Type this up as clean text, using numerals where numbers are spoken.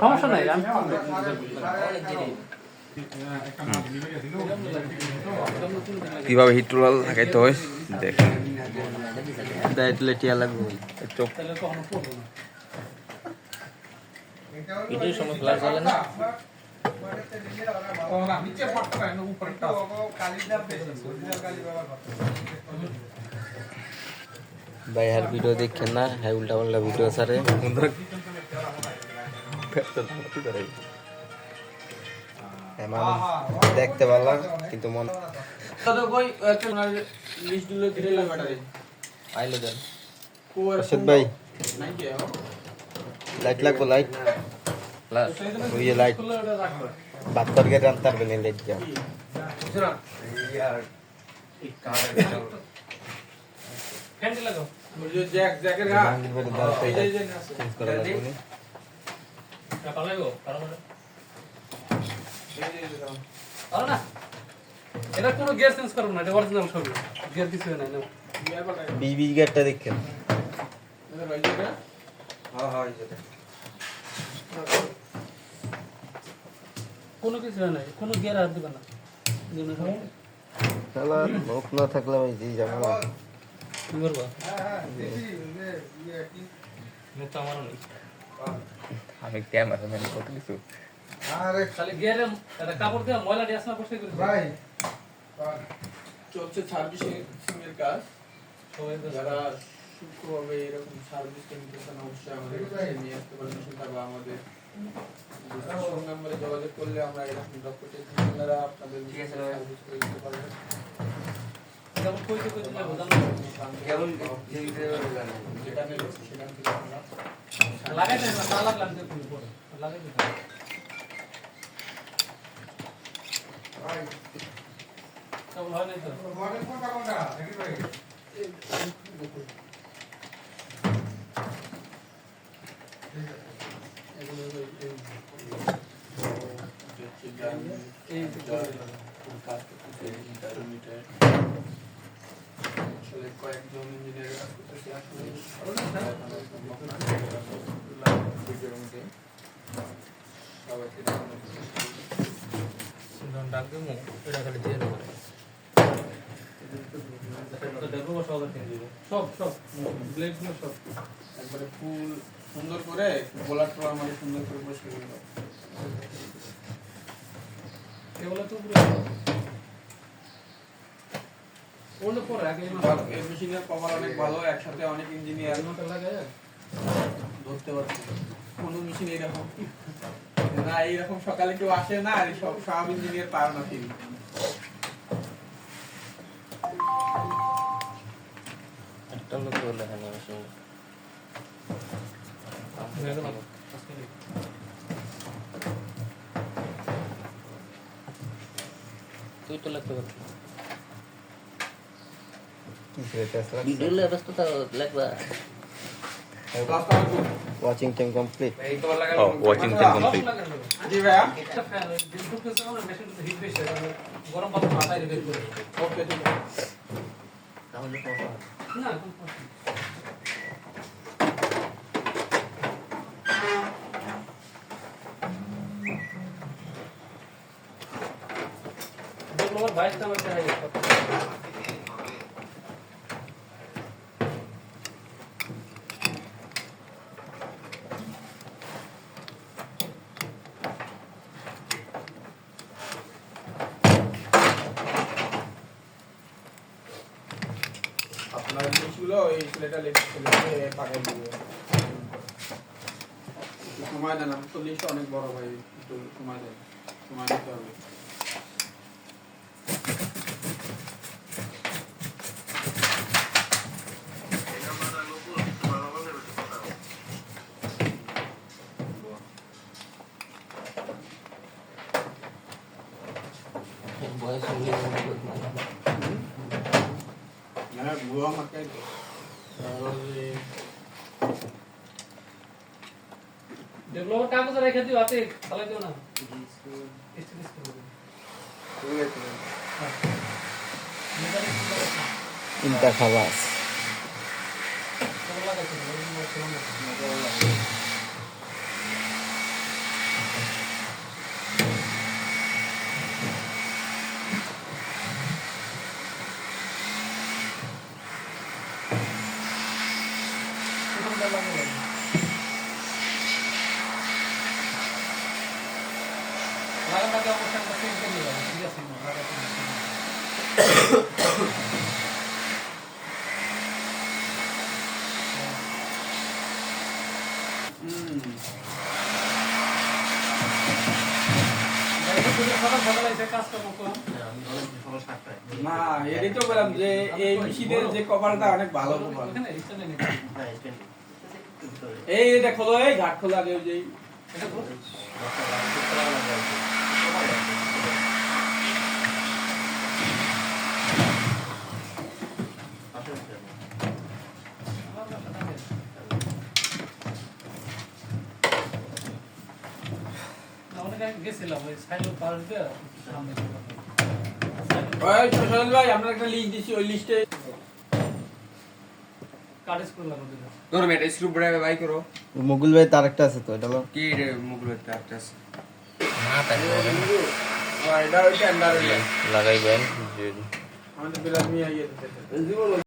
সমস্যা নাই কিভাবে হিট্রোলাল লাগাইতে হয় দেখেন দাইতলে টিয়া লাগবে চোখ ভিডিওর সময় ফ্ল্যাশ জ্বলে না ভাই আর ভিডিও দেখেন না হ্যাঁ উল্টা পাল্টা ভিডিও সারে দেখতে পারলাম কিন্তু মন রশিদ ভাই লাইট লাগবো লাইট ওই লাইট বাদ করে রান্তার বেলে লাইট যা ফ্যান লাগাও জ্যাক জ্যাকের গা চেঞ্জ করা লাগবে না এটা কোনো গিয়ার চেঞ্জ করব না এটা অরিজিনাল সবই গিয়ার কিছু নাই না বিবি গেটটা দেখেন কোনো কিছু নাই কোনো গিয়ার আর দিবা না শালা লোক না থাকলে ভাই জি জানা কি করবা মুখ তো আমারও নেই আমি ক্যামেরা ম্যান কত কিছু আরে খালি গিয়ারে এটা কাপড় দিয়ে ময়লা দিয়ে আসনা বসে করে ভাই চলছে সার্ভিসিং এর কাজ যারা সূক্ষ্মভাবে এরকম সার্ভিস নিতে চান অবশ্যই আমাদের কাছে নিয়ে আসতে পারেন সেটা বা আমাদের ফোন নম্বরে যোগাযোগ করলে আমরা এরকম ডক্টর টেকনিশিয়ানরা আপনাদের সার্ভিস করে দিতে পারবেন কেমন কইতে কইতে লাগো জানো কেবল যেটা নেবে সেখান থেকে আমরা লাগাইতে না তালা লাগতে খুলে পড়ে লাগাইতে ভাই কেমন হয় না তো মডেল কোনটা দেখি ভাই কয়েকজন ইঞ্জিনিয়ার কাজ করতেছে আসলে সবাইকে ডাক দেবো এটা খালি দিয়ে দেবো সব সব ব্লেডগুলো সব একবারে ফুল সুন্দর করে গোলার টোলা মানে সুন্দর করে পরিষ্কার করে দাও এগুলো তো পুরো অন্য পরে আগে এই মেশিনের কভার অনেক ভালো একসাথে অনেক ইঞ্জিনিয়ার লাগায় ধরতে পারছে কোনো মেশিন এরকম না এইরকম সকালে কেউ আসে না আর সব ইঞ্জিনিয়ার পারে না ফিল একটা লোক বলে হ্যাঁ মেশিন তুই তো লাগতে পারবি কি সেটা ভিডিও ব্যস্ত তো লাগবা ওয়াচিং টাইম কমপ্লিট এই তো লাগাই ওয়াচিং টাইম কমপ্লিট জি ভাইয়া একটা ফ্যান ওই ডিসপ্লে করতে হবে মেশিনটা হিট বেশি গরম পাতা মাথায় রেখে করে ওকে ঠিক আছে তাহলে না কোন প্রশ্ন দেখো আমার 22 টা মাত্র হয়ে গেছে আপনার জিনিসগুলো এই ছেলেটা লিখে পাঠিয়ে দিবে সময় দেন আমি তো লিস্ট অনেক বড় ভাই একটু সময় দেন সময় দিতে হবে বয়স হলে হ্যাঁ বুয়া মাকে ডেভেলপার কাগজ রেখে দিও হাতে ফালাই দিও না ইনটা খালাস আগে অবশ্যই একটা চেঞ্জ করে নিলাম ঠিক আছে কাজ করবো কম না এটাই তো বললাম যে এই মেশিনের যে কভারটা অনেক ভালো কভার এখানে স্ট্যান্ডে নেই এই এটা খোলো এই ঘাট খোলা আগে ওই যে এটা বল অনেক আগে গেছিলাম ওই সাইলো পার দিয়ে সামনে ওই সোহেল ভাই আমরা একটা লিস্ট দিছি ওই লিস্টে কাট স্ক্রু লাগানো দিলাম তোর মেটা স্ক্রু ড্রাইভার বাই করো মুকুল ভাই তার একটা আছে তো এটা হলো কি রে মুগুল একটা আছে এটা ওই টেন্ডার লাগাইবেন আমাদের বিলাল মিয়া ইয়ে দিতে